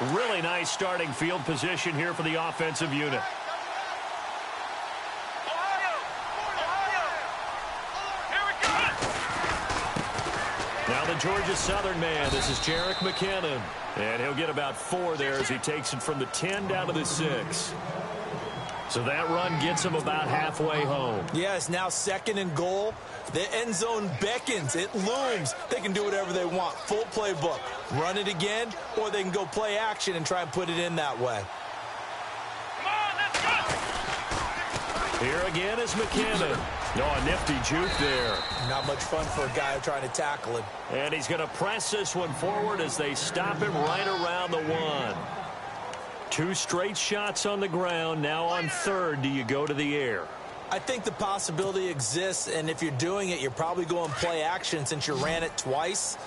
Really nice starting field position here for the offensive unit. Now the Georgia Southern man, this is Jerick McKinnon. And he'll get about 4 there as he takes it from the 10 down to the 6. So that run gets him about halfway home. Yeah, it's now 2nd and goal. The end zone beckons. It looms. They can do whatever they want. Full playbook. Run it again, or they can go play action and try and put it in that way. Here again is McKinnon. A nifty juke there. Not much fun for a guy trying to tackle him. And he's going to press this one forward as they stop him right around the 1. 2 straight shots on the ground. Now on 3rd, do you go to the air? I think the possibility exists, and if you're doing it, you're probably going play action since you ran it twice.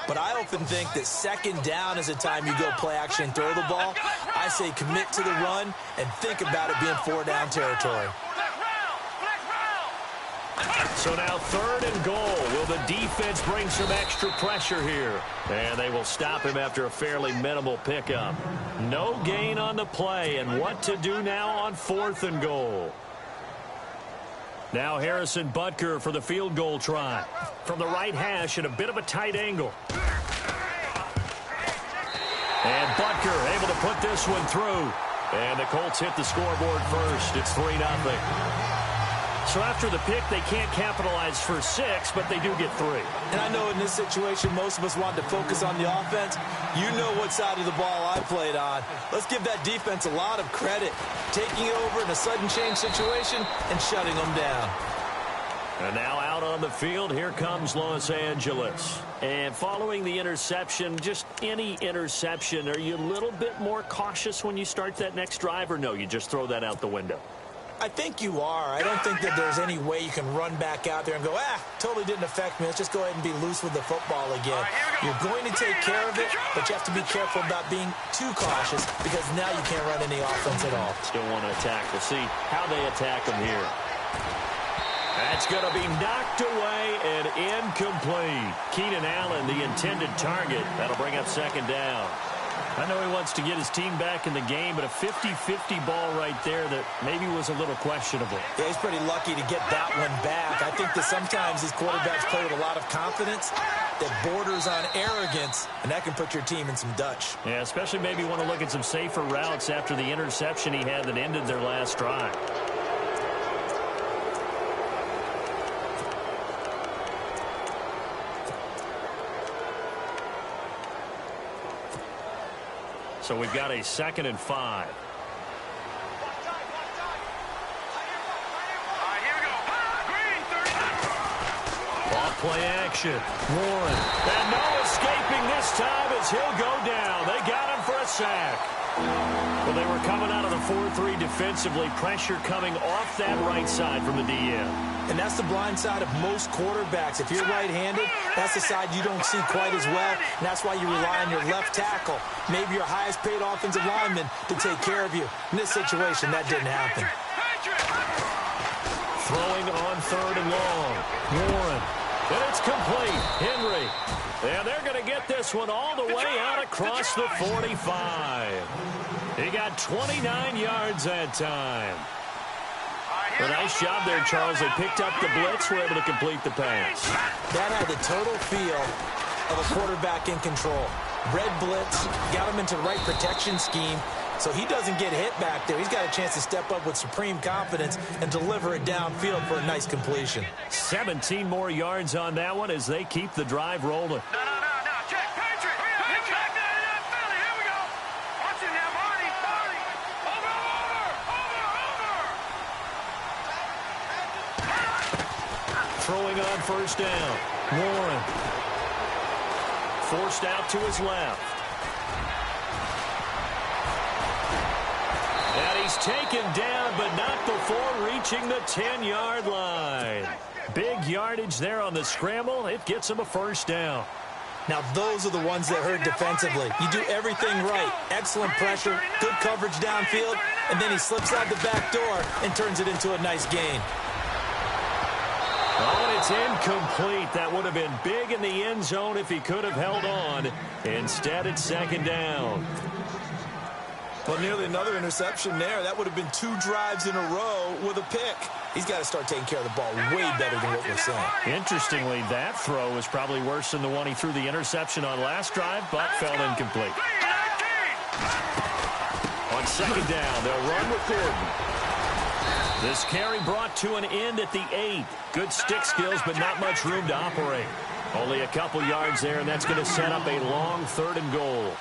But I often think that 2nd down is the time you go play action and throw the ball. I say commit to the run and think about it being 4-down territory. So now 3rd and goal. Will the defense bring some extra pressure here? And they will stop him after a fairly minimal pickup. No gain on the play, and what to do now on 4th and goal. Now Harrison Butker for the field goal try. From the right hash at a bit of a tight angle. And Butker able to put this one through. And the Colts hit the scoreboard first. It's 3-0. So after the pick, they can't capitalize for 6, but they do get 3. And I know in this situation, most of us want to focus on the offense. You know what side of the ball I played on. Let's give that defense a lot of credit. Taking over in a sudden change situation and shutting them down. And now out on the field, here comes Los Angeles. And following the interception, just any interception, are you a little bit more cautious when you start that next drive, or no, you just throw that out the window? I think you are. I don't think that there's any way you can run back out there and go, totally didn't affect me. Let's just go ahead and be loose with the football again. You're going to take care of it, but you have to be careful about being too cautious because now you can't run any offense at all. Still want to attack. We'll see how they attack them here. That's going to be knocked away and incomplete. Keenan Allen, the intended target. That'll bring up 2nd down. I know he wants to get his team back in the game, but a 50-50 ball right there that maybe was a little questionable. Yeah, he's pretty lucky to get that one back. I think that sometimes these quarterbacks play with a lot of confidence that borders on arrogance, and that can put your team in some Dutch. Yeah, especially maybe want to look at some safer routes after the interception he had that ended their last drive. So we've got a 2nd and 5. Off play action. Warren. And no escaping this time as he'll go down. They got him for a sack. Well, they were coming out of the 4-3 defensively. Pressure coming off that right side from the DM. And that's the blind side of most quarterbacks. If you're right-handed, that's the side you don't see quite as well. And that's why you rely on your left tackle, maybe your highest-paid offensive lineman, to take care of you. In this situation, that didn't happen. Throwing on 3rd and long. Warren. And it's complete. Henry. And they're going to get this one all the way out across the 45. He got 29 yards that time. Well, nice job there, Charles. They picked up the blitz, were able to complete the pass. That had the total feel of a quarterback in control. Red blitz, got him into the right protection scheme, so he doesn't get hit back there. He's got a chance to step up with supreme confidence and deliver it downfield for a nice completion. 17 more yards on that one as they keep the drive rolling. Throwing on 1st down. Warren. Forced out to his left. And he's taken down, but not before reaching the 10-yard line. Big yardage there on the scramble. It gets him a 1st down. Now, those are the ones that hurt defensively. You do everything right. Excellent pressure, good coverage downfield, and then he slips out the back door and turns it into a nice gain. Oh, and it's incomplete. That would have been big in the end zone if he could have held on. Instead, it's 2nd down. Well, nearly another interception there. That would have been 2 drives in a row with a pick. He's got to start taking care of the ball way better than what we're saying. Interestingly, that throw was probably worse than the one he threw the interception on last drive, but fell incomplete. On second down, they'll run with Gordon. This carry brought to an end at the 8. Good stick skills, but not much room to operate. Only a couple yards there, and that's going to set up a long 3rd and goal.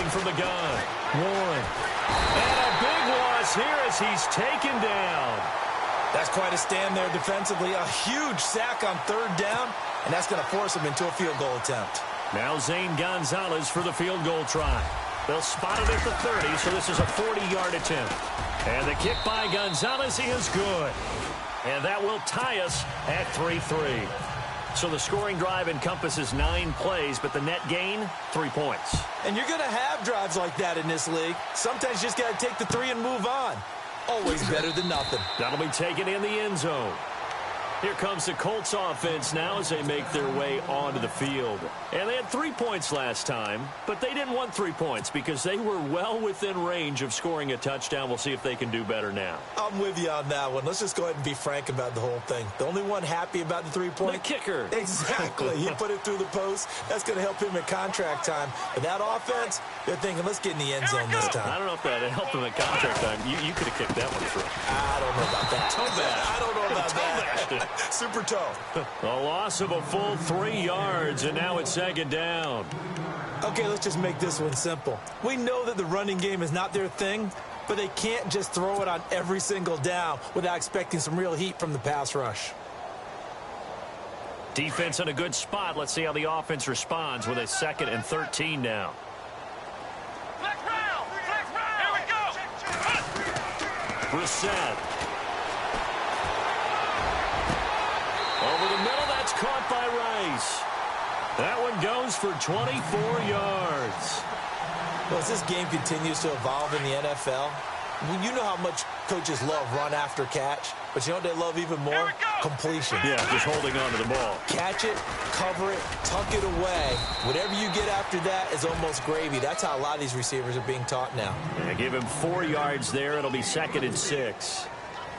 From the gun, Warren. And a big loss here as he's taken down. That's quite a stand there defensively. A huge sack on 3rd down, and that's going to force him into a field goal attempt. Now Zane Gonzalez for the field goal try. They'll spot it at the 30, so this is a 40-yard attempt. And the kick by Gonzalez is good. And that will tie us at 3-3. So the scoring drive encompasses 9 plays, but the net gain, 3 points. And you're going to have drives like that in this league. Sometimes you just got to take the 3 and move on. Always better than nothing. That'll be taken in the end zone. Here comes the Colts offense now as they make their way onto the field. And they had 3 points last time, but they didn't want 3 points because they were well within range of scoring a touchdown. We'll see if they can do better now. I'm with you on that one. Let's just go ahead and be frank about the whole thing. The only one happy about the 3-point? The kicker. Exactly. He put it through the post. That's going to help him at contract time. But that offense, they're thinking, let's get in the end zone this time. I don't know if that helped him at contract time. You could have kicked that one through. I don't know about that. Toe bash. I don't know about that. Super toe. A loss of a full 3 yards, and now it's 2nd down. Okay, let's just make this one simple. We know that the running game is not their thing, but they can't just throw it on every single down without expecting some real heat from the pass rush. Defense in a good spot. Let's see how the offense responds with a 2nd and 13 now. Flex round. Here we go. Brissett. Over the middle, that's caught by Rice. That one goes for 24 yards. Well, as this game continues to evolve in the NFL, you know how much coaches love run after catch, but you know what they love even more? Completion. Yeah, just holding on to the ball. Catch it, cover it, tuck it away. Whatever you get after that is almost gravy. That's how a lot of these receivers are being taught now. Yeah, give him 4 yards there. It'll be 2nd and 6.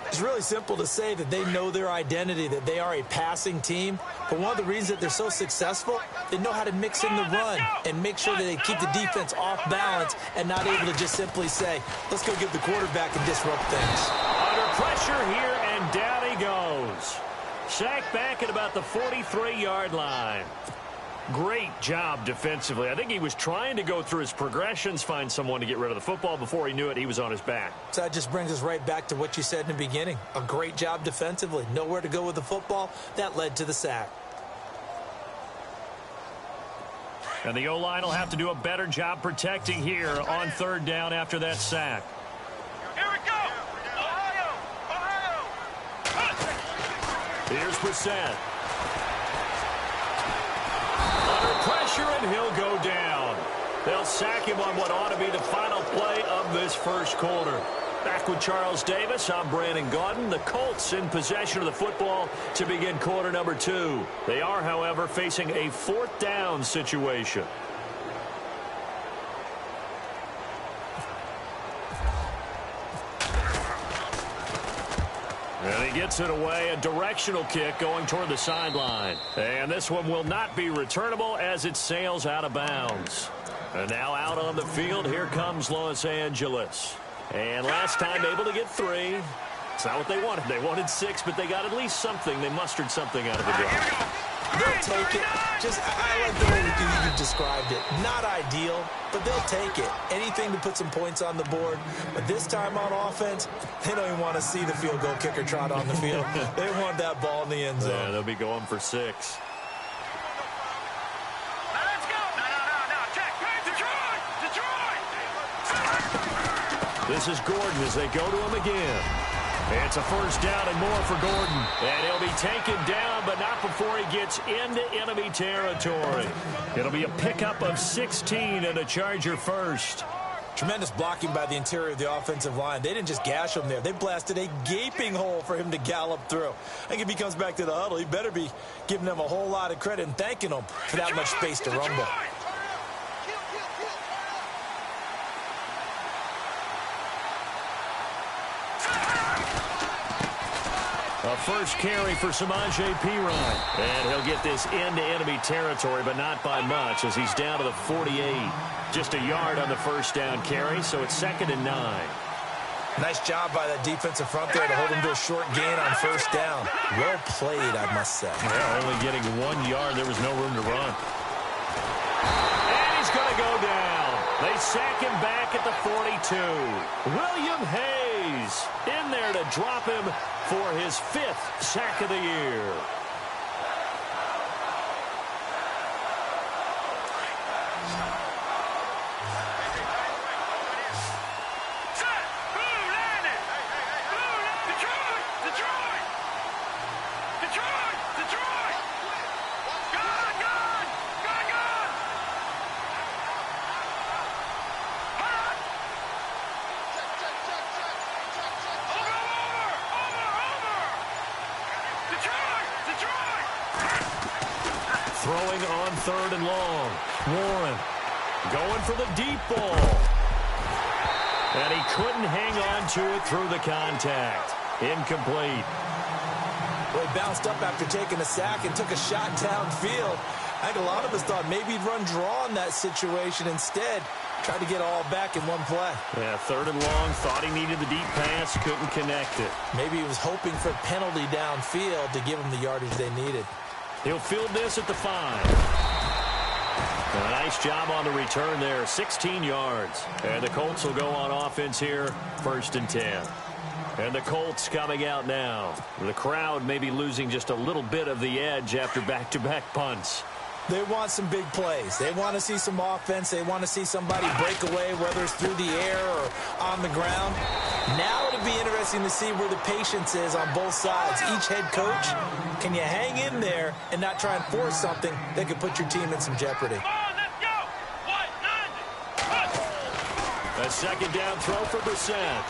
It's really simple to say that they know their identity, that they are a passing team. But one of the reasons that they're so successful, they know how to mix in the run and make sure that they keep the defense off balance and not able to just simply say, let's go get the quarterback and disrupt things. Under pressure here, and down he goes. Sacked back at about the 43-yard line. Great job defensively. I think he was trying to go through his progressions, find someone to get rid of the football. Before he knew it, he was on his back. So that just brings us right back to what you said in the beginning. A great job defensively. Nowhere to go with the football. That led to the sack. And the O-line will have to do a better job protecting here on 3rd down after that sack. Here we go. Ohio. Here's Brissett. Pressure, and he'll go down. They'll sack him on what ought to be the final play of this first quarter. Back with Charles Davis, I'm Brandon Gaudin. The Colts in possession of the football to begin quarter number 2. They are, however, facing a 4th down situation. And he gets it away, a directional kick going toward the sideline. And this one will not be returnable as it sails out of bounds. And now out on the field, here comes Los Angeles. And last time able to get 3. It's not what they wanted. They wanted 6, but they got at least something. They mustered something out of the drive. They'll take it. I like the way you described it. Not ideal, but they'll take it. Anything to put some points on the board. But this time on offense, they don't even want to see the field goal kicker trot on the field. They want that ball in the end zone. Yeah, they'll be going for 6. Let's go. No. Check. Detroit. This is Gordon as they go to him again. It's a first down and more for Gordon. And he'll be taken down, but not before he gets into enemy territory. It'll be a pickup of 16 and a Charger first. Tremendous blocking by the interior of the offensive line. They didn't just gash him there. They blasted a gaping hole for him to gallop through. I think if he comes back to the huddle, he better be giving them a whole lot of credit and thanking them for that much space to rumble. A first carry for Samaje Perine. And he'll get this into enemy territory, but not by much as he's down to the 48. Just a yard on the first down carry, so it's 2nd and 9. Nice job by that defensive front there to hold him to a short gain on first down. Well played, I must say. Yeah, only getting 1 yard. There was no room to run. And he's going to go down. They sack him back at the 42. William Hayes in there to drop him for his 5th sack of the year. Throwing on 3rd and long. Warren going for the deep ball. And he couldn't hang on to it through the contact. Incomplete. Well, he bounced up after taking a sack and took a shot downfield. I think a lot of us thought maybe he'd run draw in that situation. Instead, tried to get all back in one play. Yeah, 3rd and long. Thought he needed the deep pass. Couldn't connect it. Maybe he was hoping for a penalty downfield to give him the yardage they needed. He'll field this at the 5. A nice job on the return there, 16 yards. And the Colts will go on offense here, 1st and 10. And the Colts coming out now. The crowd may be losing just a little bit of the edge after back-to-back punts. They want some big plays. They want to see some offense. They want to see somebody break away, whether it's through the air or on the ground. Now it'll be interesting to see where the patience is on both sides. Each head coach, can you hang in there and not try and force something that could put your team in some jeopardy? A 2nd down throw for Brissett.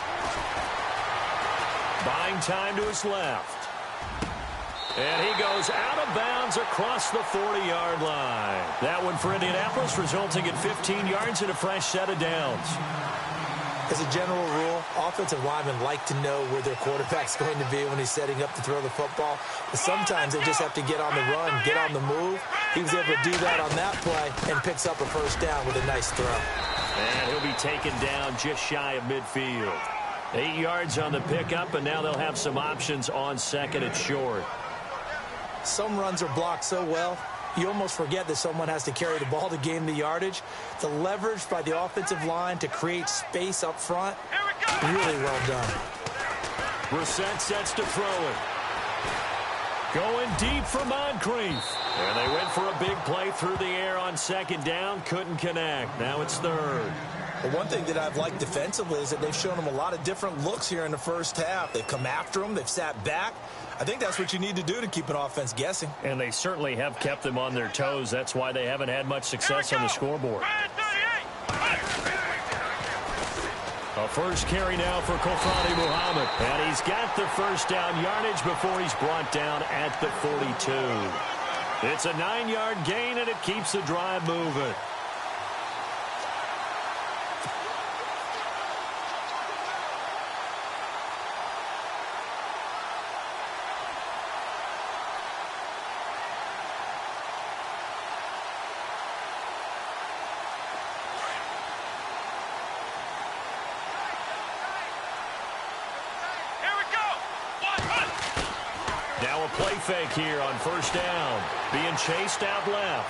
Buying time to his left. And he goes out of bounds across the 40-yard line. That one for Indianapolis, resulting in 15 yards and a fresh set of downs. As a general rule, offensive linemen like to know where their quarterback's going to be when he's setting up to throw the football. But sometimes they just have to get on the run, get on the move. He was able to do that on that play and picks up a first down with a nice throw. And he'll be taken down just shy of midfield. 8 yards on the pickup, and now they'll have some options on 2nd and short. Some runs are blocked so well, you almost forget that someone has to carry the ball to gain the yardage. The leverage by the offensive line to create space up front, really well done. Brissett sets to throw it. Going deep for Moncrief. And they went for a big play through the air on 2nd down. Couldn't connect. Now it's 3rd. Well, one thing that I've liked defensively is that they've shown them a lot of different looks here in the first half. They've come after them. They've sat back. I think that's what you need to do to keep an offense guessing. And they certainly have kept them on their toes. That's why they haven't had much success on the scoreboard. A first carry now for Kofrani Muhammad. And he's got the first down yardage before he's brought down at the 42. It's a 9-yard gain, and it keeps the drive moving. Now a play fake here on first down. Being chased out left.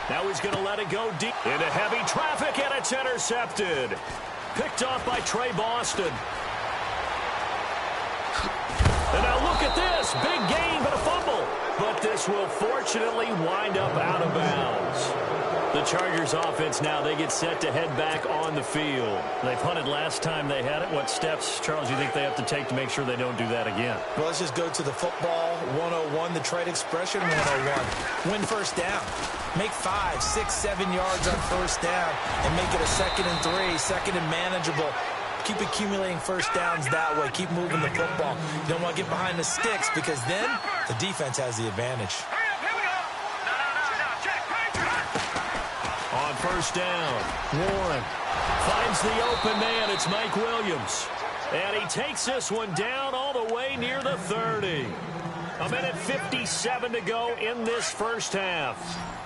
Now he's going to let it go deep into heavy traffic, and it's intercepted. Picked off by Trey Boston. And now look at this. Big gain, but a fumble. But this will fortunately wind up out of bounds. The Chargers offense now, they get set to head back on the field. They punted last time they had it. What steps, Charles, do you think they have to take to make sure they don't do that again? Well, let's just go to the football 101, the trade expression 101. Win first down. Make 5, 6, 7 yards on first down and make it a 2nd and 3, second and manageable. Keep accumulating first downs that way. Keep moving the football. You don't want to get behind the sticks because then the defense has the advantage. On first down, Warren finds the open man. It's Mike Williams. And he takes this one down all the way near the 30. A minute 57 to go in this first half.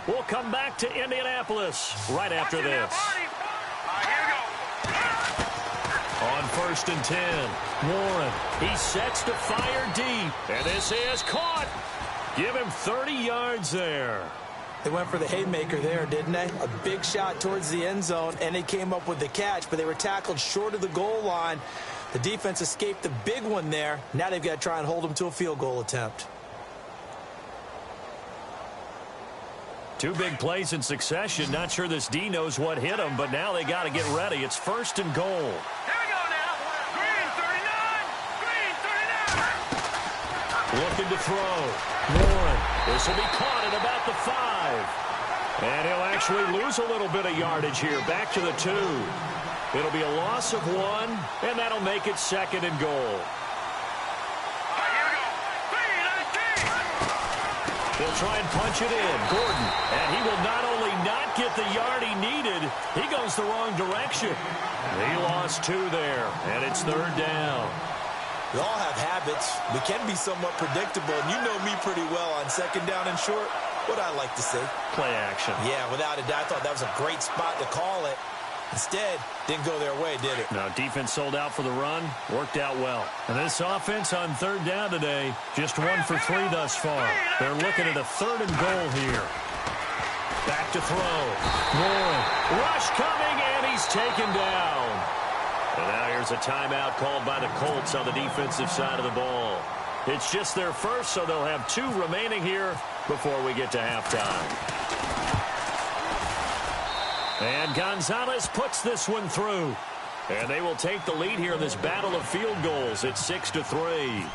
We'll come back to Indianapolis right after this. On first and 10, Warren, he sets to fire deep. And this is caught. Give him 30 yards there. They went for the haymaker there, didn't they? A big shot towards the end zone, and they came up with the catch, but they were tackled short of the goal line. The defense escaped the big one there. Now they've got to try and hold them to a field goal attempt. 2 big plays in succession. Not sure this D knows what hit him, but now they got to get ready. It's first and goal. Here we go now. Green 39. Green 39. Looking to throw. Warren. This will be caught at about the 5. And he'll actually lose a little bit of yardage here. Back to the 2. It'll be a loss of 1, and that'll make it 2nd and goal. He'll try and punch it in. Gordon. And he will not only not get the yard he needed, he goes the wrong direction. He lost 2 there, and it's 3rd down. We all have habits. We can be somewhat predictable, and you know me pretty well on 2nd down and short. What I like to say. Play action. Yeah, without a doubt. I thought that was a great spot to call it. Instead, didn't go their way, did it? No, defense sold out for the run. Worked out well. And this offense on 3rd down today, just 1 for 3 thus far. They're looking at a 3rd and goal here. Back to throw. Warren. Rush coming, and he's taken down. And now here's a timeout called by the Colts on the defensive side of the ball. It's just their first, so they'll have 2 remaining here before we get to halftime. And Gonzalez puts this one through. And they will take the lead here in this battle of field goals. It's 6-3.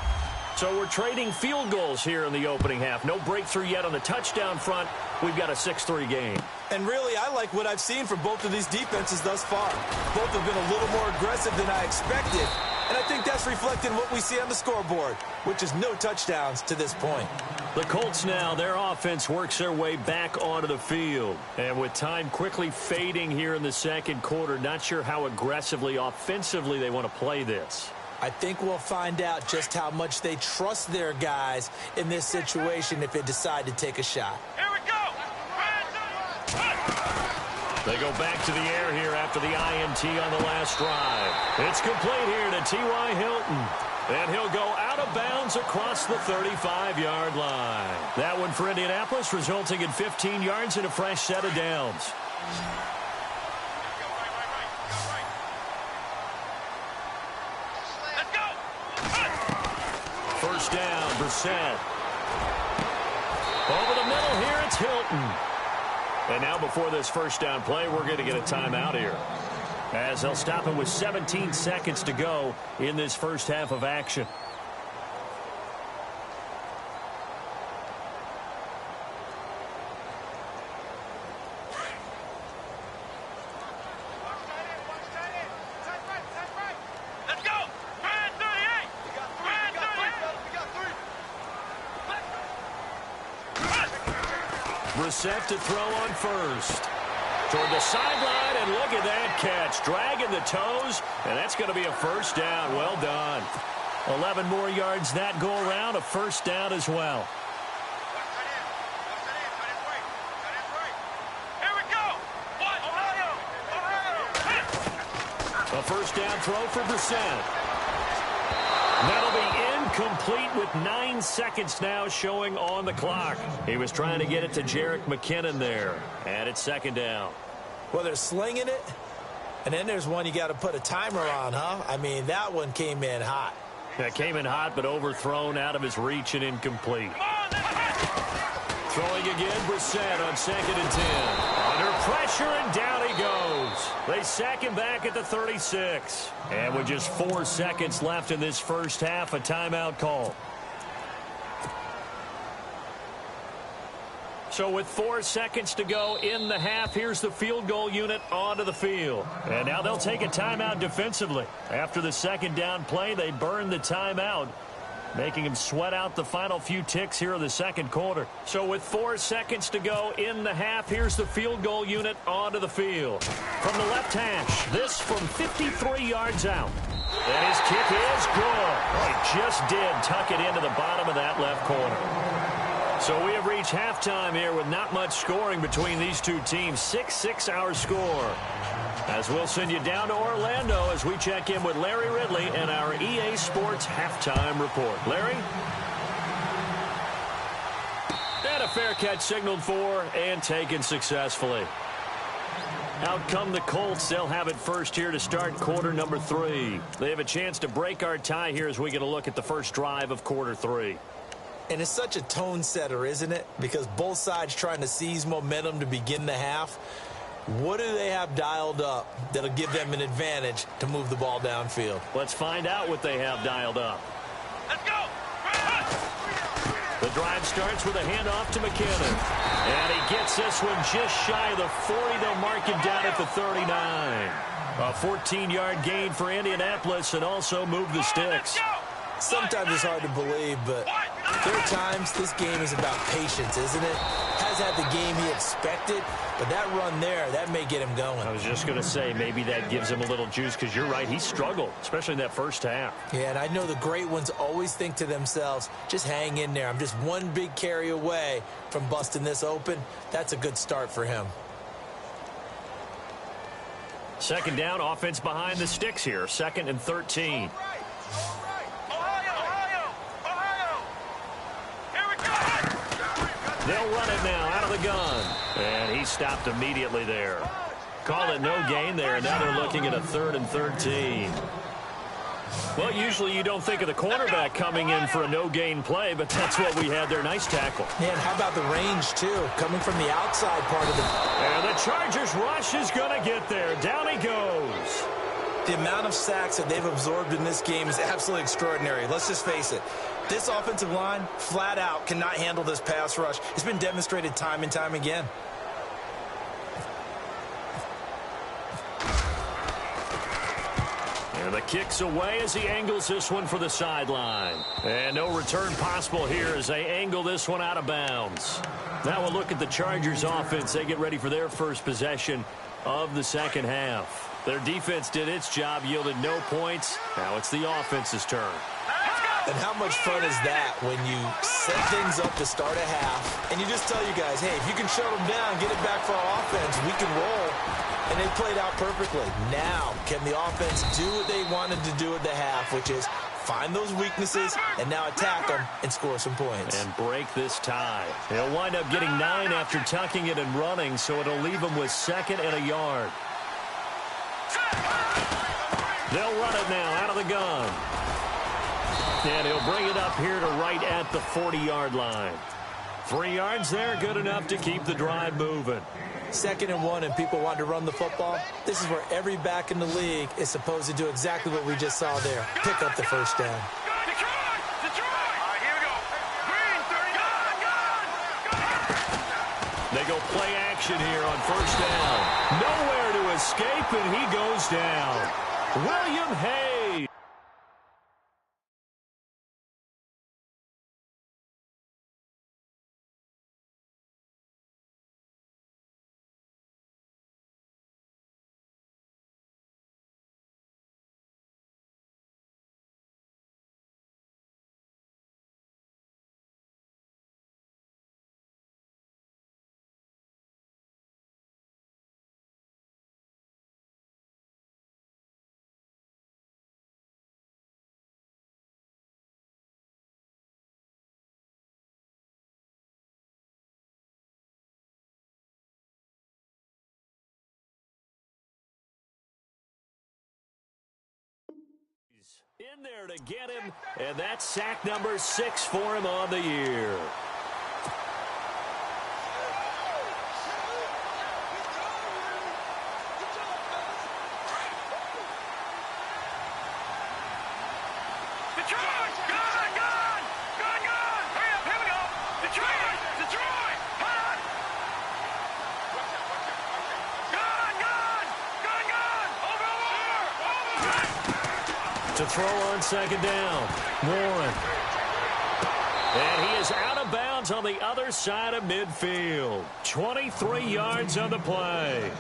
So we're trading field goals here in the opening half. No breakthrough yet on the touchdown front. We've got a 6-3 game. And really, I like what I've seen from both of these defenses thus far. Both have been a little more aggressive than I expected. And I think that's reflected in what we see on the scoreboard, which is no touchdowns to this point. The Colts now, their offense works their way back onto the field. And with time quickly fading here in the 2nd quarter, not sure how aggressively, offensively they want to play this. I think we'll find out just how much they trust their guys in this situation if they decide to take a shot. Here we go. They go back to the air here after the INT on the last drive. It's complete here to T.Y. Hilton. And he'll go out of bounds across the 35-yard line. That one for Indianapolis, resulting in 15 yards and a fresh set of downs. Let's go. First down, Brissett. Over the middle here, it's Hilton. And now before this first down play, we're going to get a timeout here, as they'll stop him with 17 seconds to go in this first half of action. Let's go. Brand 38. Brand 38. Brissett to throw on first. Toward the sideline, and look at that catch. Dragging the toes, and that's going to be a first down. Well done. 11 more yards that go around, a first down as well. Here we go. Ohio. A first down throw for Brissett. That'll be incomplete with 9 seconds now showing on the clock. He was trying to get it to Jerick McKinnon there, and it's 2nd down. Well, they're slinging it, and then there's one you got to put a timer on, huh? I mean, that one came in hot. That came in hot, but overthrown out of his reach and incomplete. Throwing again, Brissett on 2nd and 10. Under pressure, and down he goes. They sack him back at the 36. And with just 4 seconds left in this first half, a timeout call. So with 4 seconds to go in the half, here's the field goal unit onto the field. And now they'll take a timeout defensively. After the second down play, they burn the timeout, making him sweat out the final few ticks here in the second quarter. So with 4 seconds to go in the half, here's the field goal unit onto the field. From the left hash, this from 53 yards out. And his kick is good. Oh, he just did tuck it into the bottom of that left corner. So we have reached halftime here with not much scoring between these two teams. 6-6 our score. As we'll send you down to Orlando as we check in with Larry Ridley and our EA Sports halftime report. Larry? And a fair catch signaled for and taken successfully. Out come the Colts. They'll have it first here to start quarter number 3. They have a chance to break our tie here as we get a look at the first drive of quarter 3. And it's such a tone setter, isn't it? Because both sides trying to seize momentum to begin the half. What do they have dialed up that'll give them an advantage to move the ball downfield? Let's find out what they have dialed up. Let's go. The drive starts with a handoff to McKinnon. And he gets this one just shy of the 40. They'll mark him down at the 39. A 14-yard gain for Indianapolis and also move the sticks. Sometimes it's hard to believe, but there are times this game is about patience, isn't it? Has had the game he expected, but that run there, that may get him going. I was just going to say, maybe that gives him a little juice, because you're right, he struggled, especially in that first half. Yeah, and I know the great ones always think to themselves, just hang in there. I'm just one big carry away from busting this open. That's a good start for him. Second down, offense behind the sticks here, 2nd and 13. They'll run it now out of the gun. And he stopped immediately there. Call it no gain there. Now they're looking at a 3rd and 13. Well, usually you don't think of the cornerback coming in for a no-gain play, but that's what we had there. Nice tackle. Man, how about the range, too? Coming from the outside part of the... And the Chargers rush is going to get there. Down he goes. The amount of sacks that they've absorbed in this game is absolutely extraordinary. Let's just face it. This offensive line, flat out, cannot handle this pass rush. It's been demonstrated time and time again. And the kick's away as he angles this one for the sideline. And no return possible here as they angle this one out of bounds. Now we'll look at the Chargers offense. They get ready for their first possession of the second half. Their defense did its job, yielded no points. Now it's the offense's turn. And how much fun is that when you set things up to start a half, and you just tell you guys, hey, if you can shut them down, get it back for our offense, we can roll. And they played out perfectly. Now, can the offense do what they wanted to do at the half, which is find those weaknesses and now attack them and score some points. And break this tie. They'll wind up getting 9 after tucking it and running, so it'll leave them with 2nd and a yard. They'll run it now out of the gun. And he'll bring it up here to right at the 40-yard line. 3 yards there, good enough to keep the drive moving. 2nd and 1 and people want to run the football. This is where every back in the league is supposed to do exactly what we just saw there. Pick up the first down. They go play action here on first down. Nowhere to escape, and he goes down. William Hayes. In there to get him, and that's sack number 6 for him on the year. Detroit! Gun! Gun! Gun! Gun! Hurry up! Here we go! Detroit! Detroit! Hold on! Gun! Gun! Gun! Gun! Over! Over! To throw on second down. Warren. And he is out of bounds on the other side of midfield. 23 yards on the play.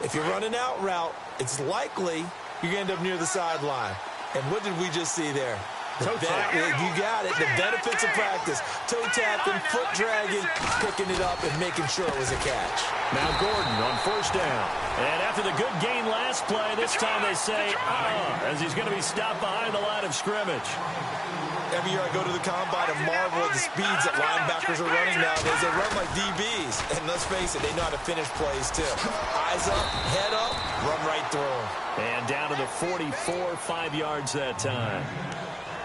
If you're running out route, it's likely you're going to end up near the sideline. And what did we just see there? Toe tap. You got it. The benefits of practice. Toe tapping, foot dragging, picking it up, and making sure it was a catch. Now Gordon on first down. And after the good gain last play, this time they say, as he's going to be stopped behind the line of scrimmage. Every year I go to the combine and marvel at the speeds that linebackers are running nowadays. They run like DBs. And let's face it, they know how to finish plays too. Eyes up, head up, run right through them. And down to the 44, 5 yards that time.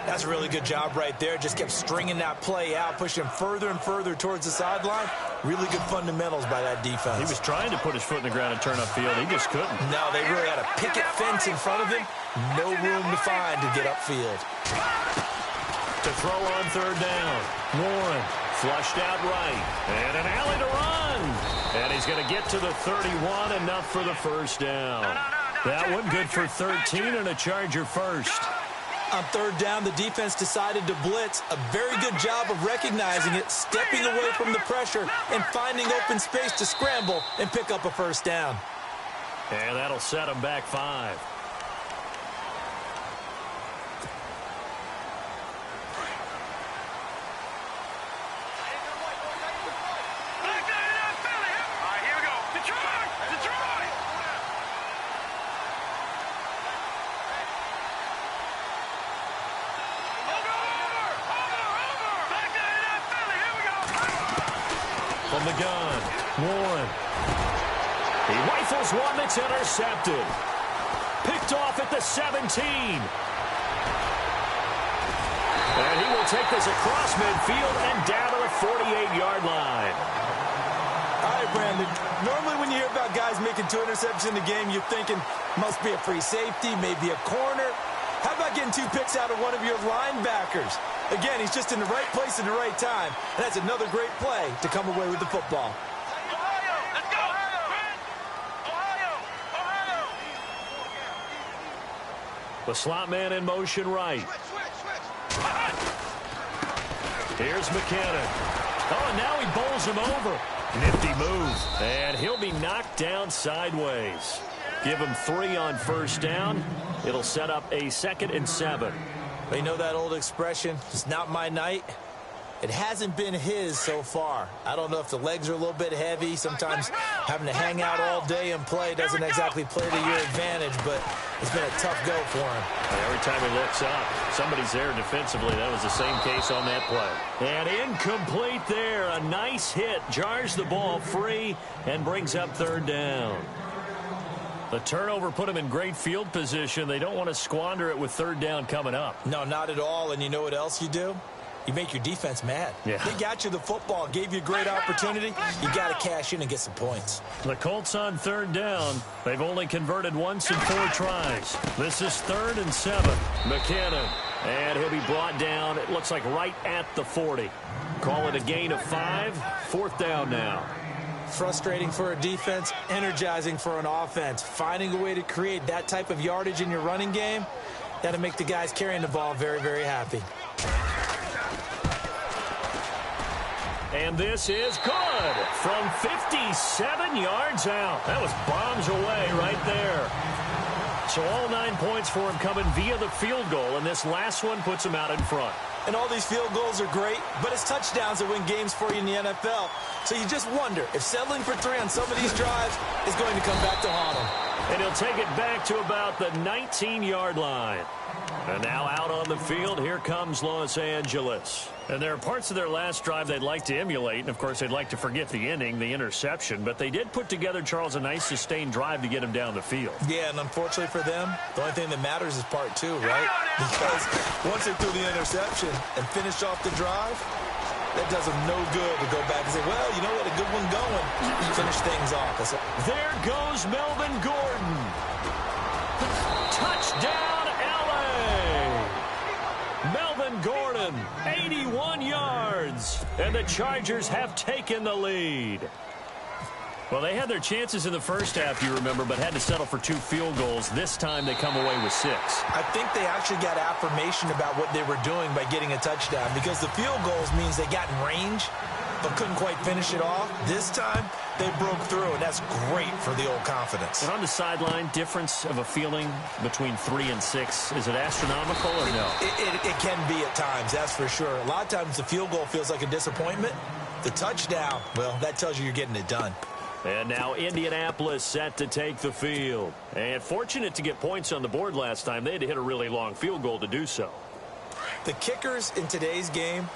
That's a really good job right there. Just kept stringing that play out, pushing further and further towards the sideline. Really good fundamentals by that defense. He was trying to put his foot in the ground and turn upfield. He just couldn't. No, they really had a picket fence in front of him. No room to find to get upfield. To throw on third down. Warren flushed out right. And an alley to run. And he's going to get to the 31, enough for the first down. That one good for 13 and a Charger first. On third down, the defense decided to blitz. A very good job of recognizing it, stepping away from the pressure, and finding open space to scramble and pick up a first down. And that'll set him back 5. From the gun, Warren. He rifles one that's intercepted. Picked off at the 17. And he will take this across midfield and down to the 48-yard line. All right, Brandon. Normally when you hear about guys making 2 interceptions in the game, you're thinking must be a free safety, maybe a corner. How about getting 2 picks out of one of your linebackers? Again, he's just in the right place at the right time. And that's another great play to come away with the football. Ohio! Let's go! Ohio! Ohio! The slot man in motion right. Here's McKinnon. Oh, and now he bowls him over. Nifty move. And he'll be knocked down sideways. Give him 3 on first down. It'll set up a 2nd and 7. You know that old expression, it's not my night? It hasn't been his so far. I don't know if the legs are a little bit heavy. Sometimes having to hang out all day and play doesn't exactly play to your advantage, but it's been a tough go for him. Every time he looks up, somebody's there defensively. That was the same case on that play. And incomplete there. A nice hit. Jars the ball free and brings up third down. The turnover put them in great field position. They don't want to squander it with third down coming up. No, not at all. And you know what else you do? You make your defense mad. Yeah. They got you the football, gave you a great opportunity. You got to cash in and get some points. The Colts on third down. They've only converted once in 4 tries. This is 3rd and 7. McKinnon. And he'll be brought down, it looks like right at the 40. Call it a gain of 5. 4th down now. Frustrating for a defense, energizing for an offense. Finding a way to create that type of yardage in your running game, that'll make the guys carrying the ball very, very happy. And this is good from 57 yards out. That was bombs away right there. So all 9 points for him coming via the field goal, and this last one puts him out in front. And all these field goals are great, but it's touchdowns that win games for you in the NFL. So you just wonder if settling for 3 on some of these drives is going to come back to haunt him. And he'll take it back to about the 19-yard line. And now out on the field, here comes Los Angeles. And there are parts of their last drive they'd like to emulate. And, of course, they'd like to forget the inning, the interception. But they did put together, Charles, a nice sustained drive to get him down the field. Yeah, and unfortunately for them, the only thing that matters is part 2, right? Because once they threw the interception and finished off the drive, that does them no good to go back and say, well, you know what, a good one going. Finish things off. There goes Melvin Gordon. Touchdown, L.A. Melvin Gordon, 81 yards. And the Chargers have taken the lead. Well, they had their chances in the first half, you remember, but had to settle for 2 field goals. This time they come away with 6. I think they actually got affirmation about what they were doing by getting a touchdown, because the field goals means they got in range but couldn't quite finish it off. This time they broke through, and that's great for the old confidence. And on the sideline, difference of a feeling between 3 and 6, is it astronomical or no? It can be at times, that's for sure. A lot of times the field goal feels like a disappointment. The touchdown, well, that tells you you're getting it done. And now Indianapolis set to take the field. And fortunate to get points on the board last time. They had to hit a really long field goal to do so. The kickers in today's game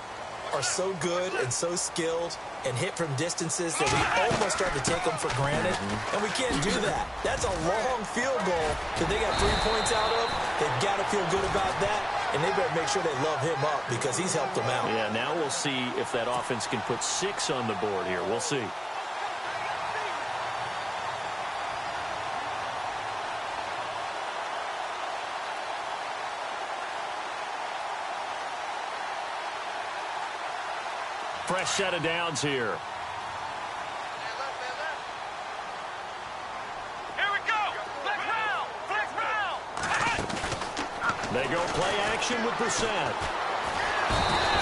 are so good and so skilled and hit from distances that we almost start to take them for granted. And we can't do that. That's a long field goal that they got 3 points out of. They've got to feel good about that. And they better make sure they love him up because he's helped them out. Yeah, now we'll see if that offense can put 6 on the board here. We'll see. Fresh set of downs here. Here we go. Flex round. Flex round. They go play action with Brissett.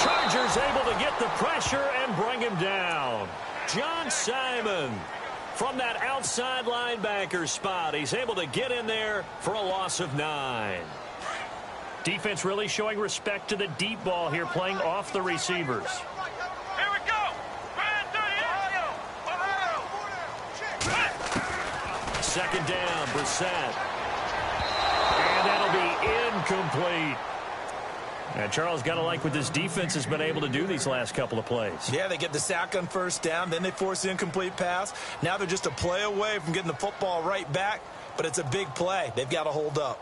Chargers able to get the pressure and bring him down. John Simon from that outside linebacker spot. He's able to get in there for a loss of 9. Defense really showing respect to the deep ball here, playing off the receivers. Second down, Brissett. And that'll be incomplete. And Charles, got to like what this defense has been able to do these last couple of plays. Yeah, they get the sack on first down, then they force the incomplete pass. Now they're just a play away from getting the football right back, but it's a big play. They've got to hold up.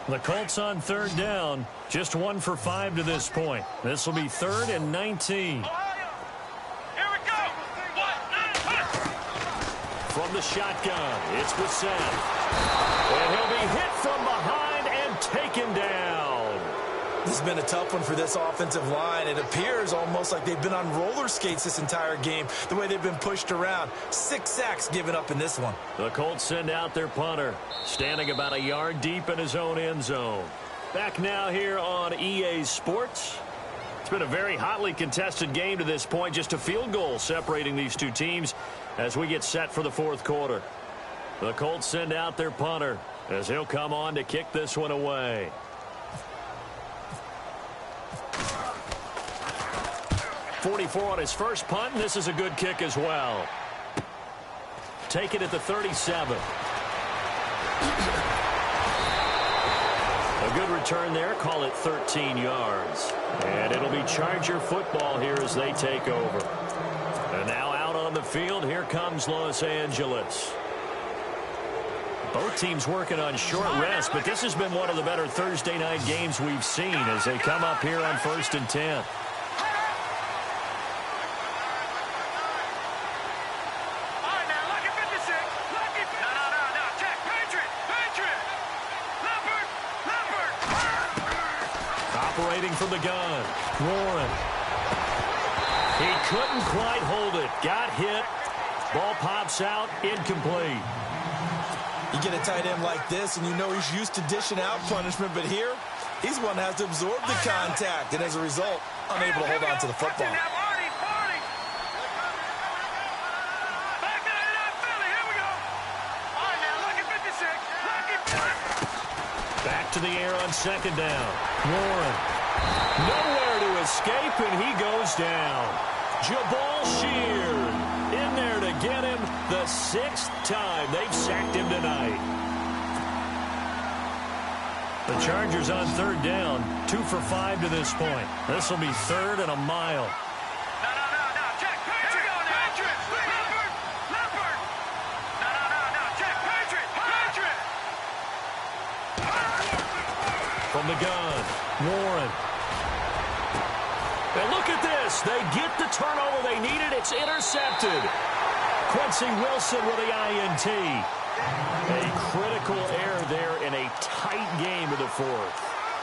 The Colts on third down, just 1 for 5 to this point. This will be 3rd and 19. Here we go. From the shotgun, it's Brissett. And he'll be hit from behind and taken down. This has been a tough one for this offensive line. It appears almost like they've been on roller skates this entire game, the way they've been pushed around. 6 sacks given up in this one. The Colts send out their punter, standing about a yard deep in his own end zone. Back now here on EA Sports. It's been a very hotly contested game to this point. Just a field goal separating these two teams as we get set for the 4th quarter. The Colts send out their punter as he'll come on to kick this one away. .44 on his first punt, and this is a good kick as well. Take it at the 37. A good return there, call it 13 yards. And it'll be Charger football here as they take over. And now out on the field, here comes Los Angeles. Both teams working on short rest, but this has been one of the better Thursday night games we've seen as they come up here on 1st and 10. From the gun, Warren. He couldn't quite hold it. Got hit. Ball pops out, incomplete. You get a tight end like this, and you know he's used to dishing out punishment, but here, he's one that has to absorb the contact, and as a result, unable to hold on to the football. Back to the air on 2nd down. Warren. Nowhere to escape, and he goes down. Jabal Sheard in there to get him the 6th time they've sacked him tonight. The Chargers on 3rd down, 2 for 5 to this point. This will be 3rd and a mile. From the gun, Warren. And look at this. They get the turnover they needed. It's intercepted. Quincy Wilson with the INT. A critical error there in a tight game of the fourth.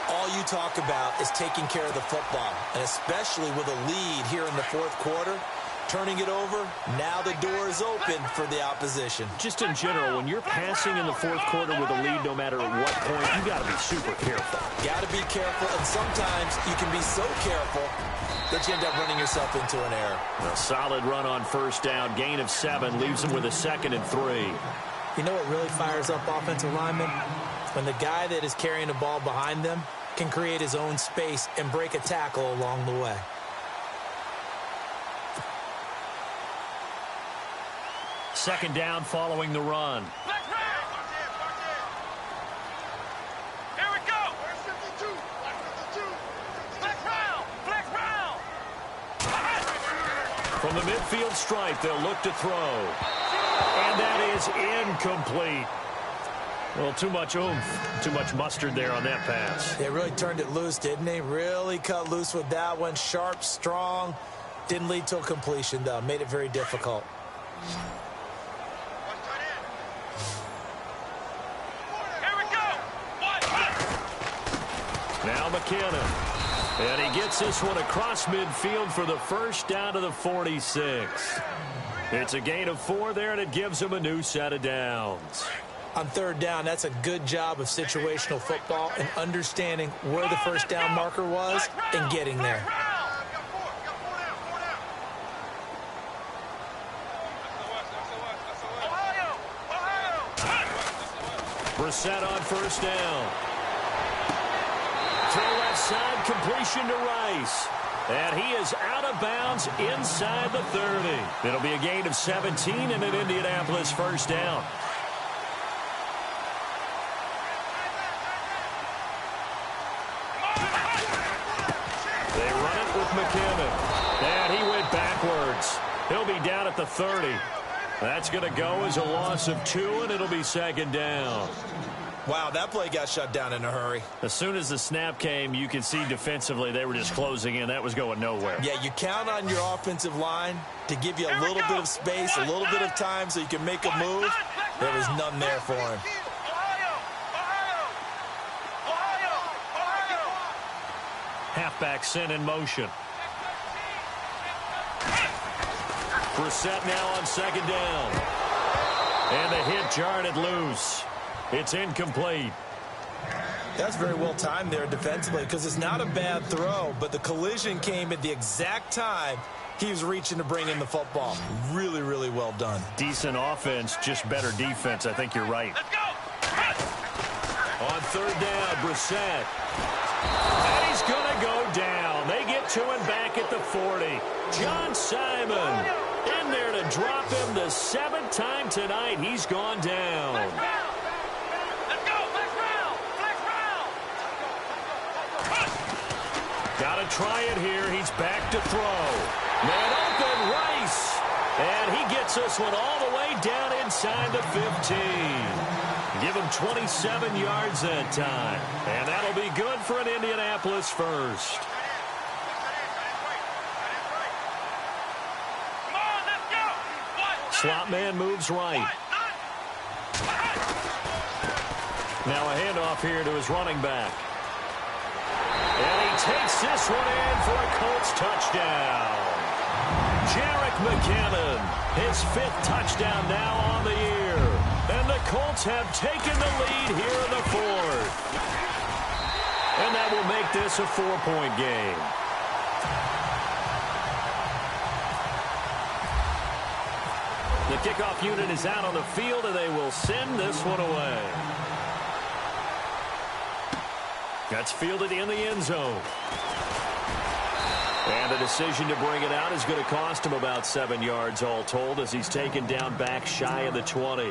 All you talk about is taking care of the football, and especially with a lead here in the fourth quarter. Turning it over, now the door is open for the opposition. Just in general, when you're passing in the fourth quarter with a lead, no matter at what point, you got to be super careful. Got to be careful, and sometimes you can be so careful that you end up running yourself into an error. A solid run on first down, gain of 7, leaves them with a 2nd and 3. You know what really fires up offensive linemen? When the guy that is carrying the ball behind them can create his own space and break a tackle along the way. Second down following the run. Here we go. Flex round. From the midfield stripe, they'll look to throw. And that is incomplete. Well, too much oomph, too much mustard there on that pass. They really turned it loose, didn't they? Really cut loose with that one. Sharp, strong. Didn't lead to a completion, though. Made it very difficult. Now McKinnon. And he gets this one across midfield for the first down to the 46. It's a gain of 4 there, and it gives him a new set of downs. On third down, that's a good job of situational football and understanding where the first down marker was and getting there. Brissett on first down. To the left side, completion to Rice. And he is out of bounds inside the 30. It'll be a gain of 17 and an Indianapolis first down. They run it with McKinnon. And he went backwards. He'll be down at the 30. That's going to go as a loss of 2, and it'll be second down. Wow, that play got shut down in a hurry. As soon as the snap came, you could see defensively they were just closing in. That was going nowhere. Yeah, you count on your offensive line to give you a little bit of space, a little bit of time so you can make a move. There was none there for him. Halfback sent in motion. Brissett now on second down. And the hit jarred it loose. It's incomplete. That's very well timed there defensively because it's not a bad throw, but the collision came at the exact time he was reaching to bring in the football. Really, really well done. Decent offense, just better defense. I think you're right. Let's go. On third down, Brissett. And he's going to go down. They get to him back at the 40. John Simon in there to drop him the 7th time tonight. He's gone down. Got to try it here. He's back to throw. Man open, Rice. And he gets this one all the way down inside the 15. Give him 27 yards that time. And that'll be good for an Indianapolis first. Come on, let's go. Slot man moves right. Now a handoff here to his running back. And he takes this one in for a Colts touchdown. Jerick McKinnon, his 5th touchdown now on the year. And the Colts have taken the lead here in the 4th. And that will make this a 4-point game. The kickoff unit is out on the field, and they will send this one away. That's fielded in the end zone. And the decision to bring it out is going to cost him about 7 yards all told as he's taken down back shy of the 20.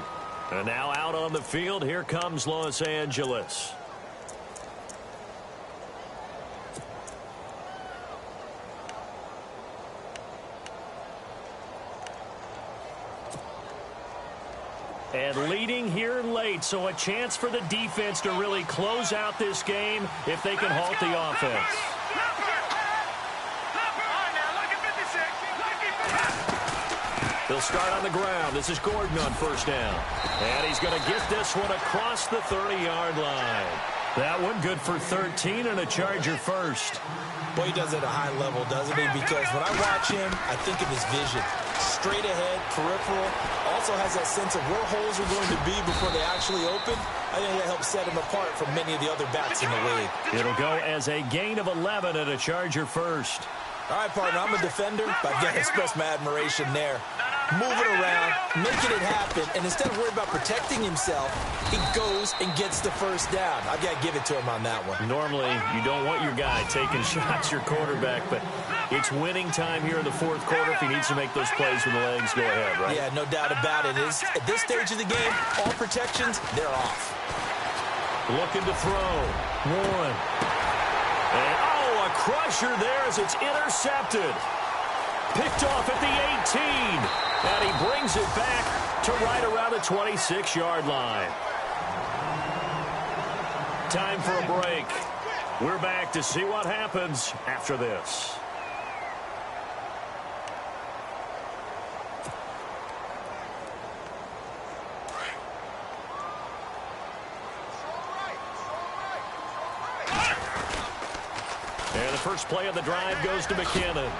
And now out on the field, here comes Los Angeles. And leading here late, so a chance for the defense to really close out this game if they can halt the offense. He'll start on the ground. This is Gordon on first down. And he's going to get this one across the 30-yard line. That one good for 13 and a Charger first. Boy, he does it at a high level, doesn't he? Because when I watch him, I think of his vision. Straight ahead, peripheral. Also has that sense of where holes are going to be before they actually open. I think that helps set him apart from many of the other backs in the league. It'll go as a gain of 11 and a Charger first. All right, partner, I'm a defender, but I've got to express my admiration there. Moving around, making it happen, and instead of worrying about protecting himself, he goes and gets the first down. I've got to give it to him on that one. Normally, you don't want your guy taking shots, your quarterback, but it's winning time here in the fourth quarter. If he needs to make those plays with the legs, go ahead, right? Yeah, no doubt about it. At this stage of the game, all protections, they're off. Looking to throw. One. And, a crusher there as it's intercepted. Picked off at the 18. And he brings it back to right around the 26-yard line. Time for a break. We're back to see what happens after this. And the first play of the drive goes to McKinnon.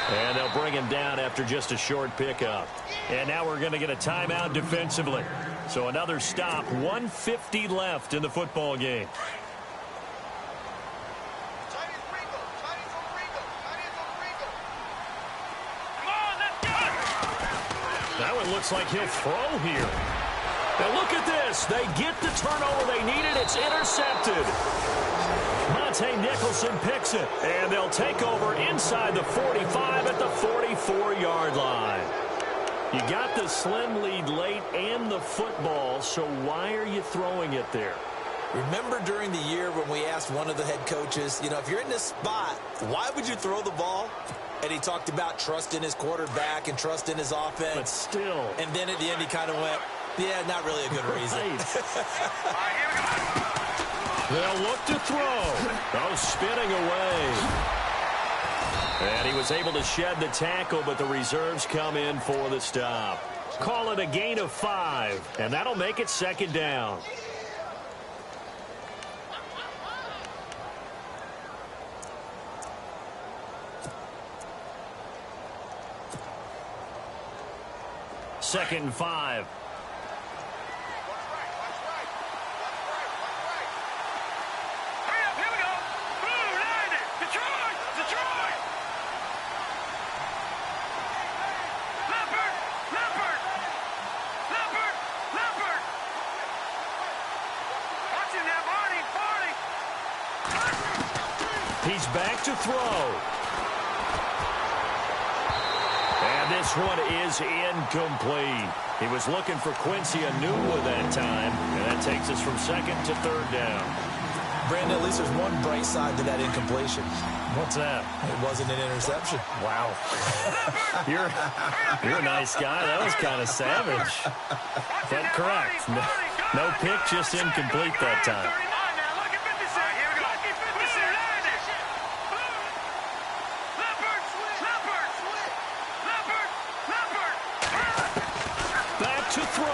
And they'll bring him down after just a short pickup. And now we're going to get a timeout defensively. So another stop, 1:50 left in the football game. That one looks like he'll throw here. Now look at this. They get the turnover they needed. It's intercepted. Monte Nicholson picks it, and they'll take over inside the 45 at the 44-yard line. You got the slim lead late and the football, so why are you throwing it there? Remember during the year when we asked one of the head coaches, if you're in this spot, why would you throw the ball? And he talked about trust in his quarterback and trust in his offense. But still. And then at the end he kind of went, yeah, not really a good reason. They'll look to throw. Spinning away. And he was able to shed the tackle, but the reserves come in for the stop. Call it a gain of 5, and that'll make it second down. Second and 5. He's back to throw. And this one is incomplete. He was looking for Quincy Enunwa that time, and that takes us from second to third down. Brandon, at least there's one bright side to that incompletion. What's that? It wasn't an interception. Wow. You're a nice guy. That was kind of savage. But correct. No pick, just incomplete that time. To throw.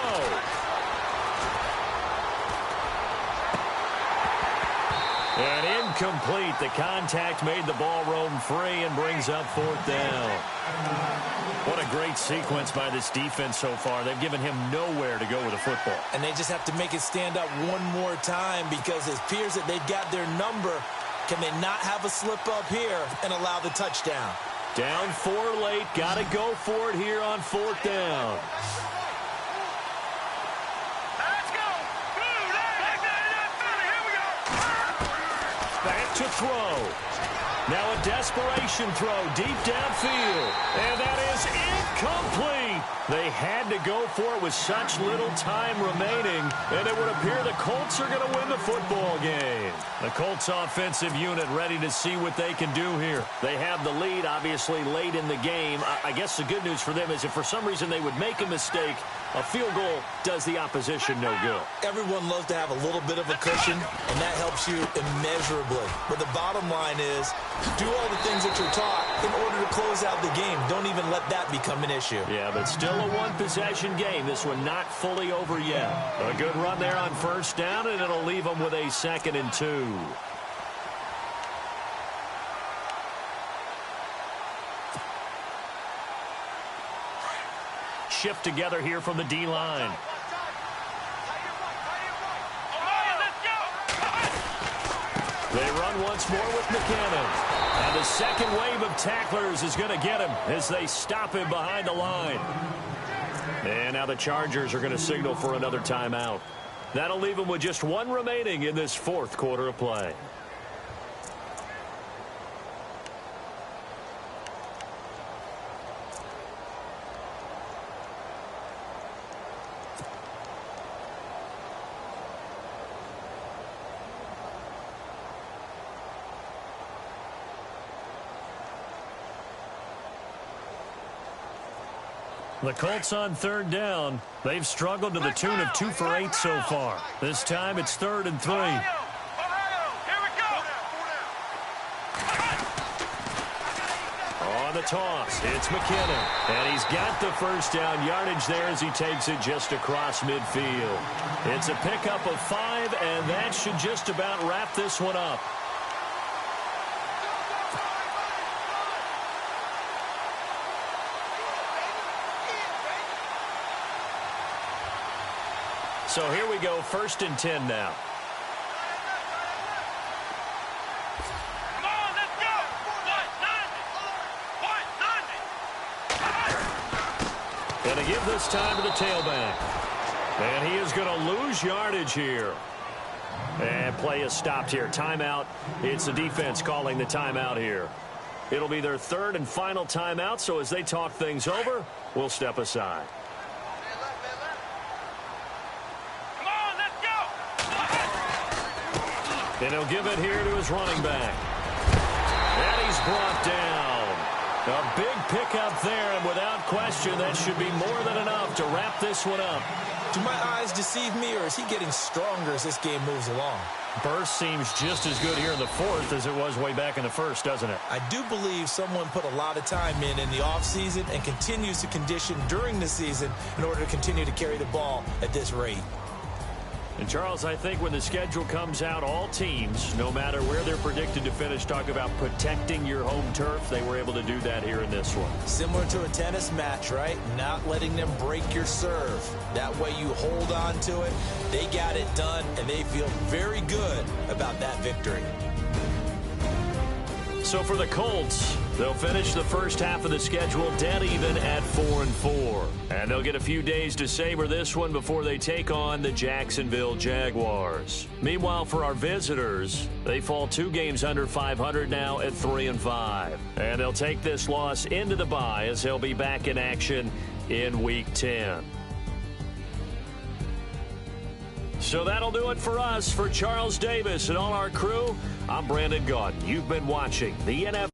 And incomplete. The contact made the ball roam free and brings up fourth down. What a great sequence by this defense so far. They've given him nowhere to go with the football. And they just have to make it stand up one more time because it appears that they've got their number. Can they not have a slip up here and allow the touchdown? Down 4 late. Got to go for it here on fourth down. Back to throw. Now a desperation throw deep downfield. And that is incomplete. They had to go for it with such little time remaining. And it would appear the Colts are going to win the football game. The Colts offensive unit ready to see what they can do here. They have the lead, obviously, late in the game. I guess the good news for them is if for some reason they would make a mistake, A field goal does the opposition no good. Everyone loves to have a little bit of a cushion, and that helps you immeasurably. But the bottom line is, do all the things that you're taught in order to close out the game. Don't even let that become an issue. Yeah, but still a one-possession game. This one not fully over yet. A good run there on first down, and it'll leave them with a 2nd and 2. Shift together here from the D-line. They run once more with McKinnon. And the second wave of tacklers is going to get him as they stop him behind the line. And now the Chargers are going to signal for another timeout. That'll leave them with just one remaining in this 4th quarter of play. The Colts on 3rd down. They've struggled to the tune of 2 for 8 so far. This time it's 3rd and 3. Ohio, here we go. On the toss, it's McKinnon. And he's got the first down yardage there as he takes it just across midfield. It's a pickup of 5, and that should just about wrap this one up. So here we go, 1st and 10 now. Come on, let's go. Going to give this time to the tailback. And he is going to lose yardage here. And play is stopped here. Timeout. It's the defense calling the timeout here. It'll be their 3rd and final timeout, so as they talk things over, we'll step aside. And he'll give it here to his running back. And he's brought down. A big pickup there, and without question, that should be more than enough to wrap this one up. Do my eyes deceive me, or is he getting stronger as this game moves along? Burst seems just as good here in the 4th as it was way back in the 1st, doesn't it? I do believe someone put a lot of time in the offseason and continues to condition during the season in order to continue to carry the ball at this rate. And, Charles, I think when the schedule comes out, all teams, no matter where they're predicted to finish, talk about protecting your home turf. They were able to do that here in this one. Similar to a tennis match, right? Not letting them break your serve. That way you hold on to it. They got it done, and they feel very good about that victory. So for the Colts, they'll finish the first half of the schedule dead even at 4-4. And they'll get a few days to savor this one before they take on the Jacksonville Jaguars. Meanwhile, for our visitors, they fall 2 games under 500 now at 3-5. And they'll take this loss into the bye as they'll be back in action in Week 10. So that'll do it for us. For Charles Davis and all our crew, I'm Brandon Gaudin. You've been watching the NFL.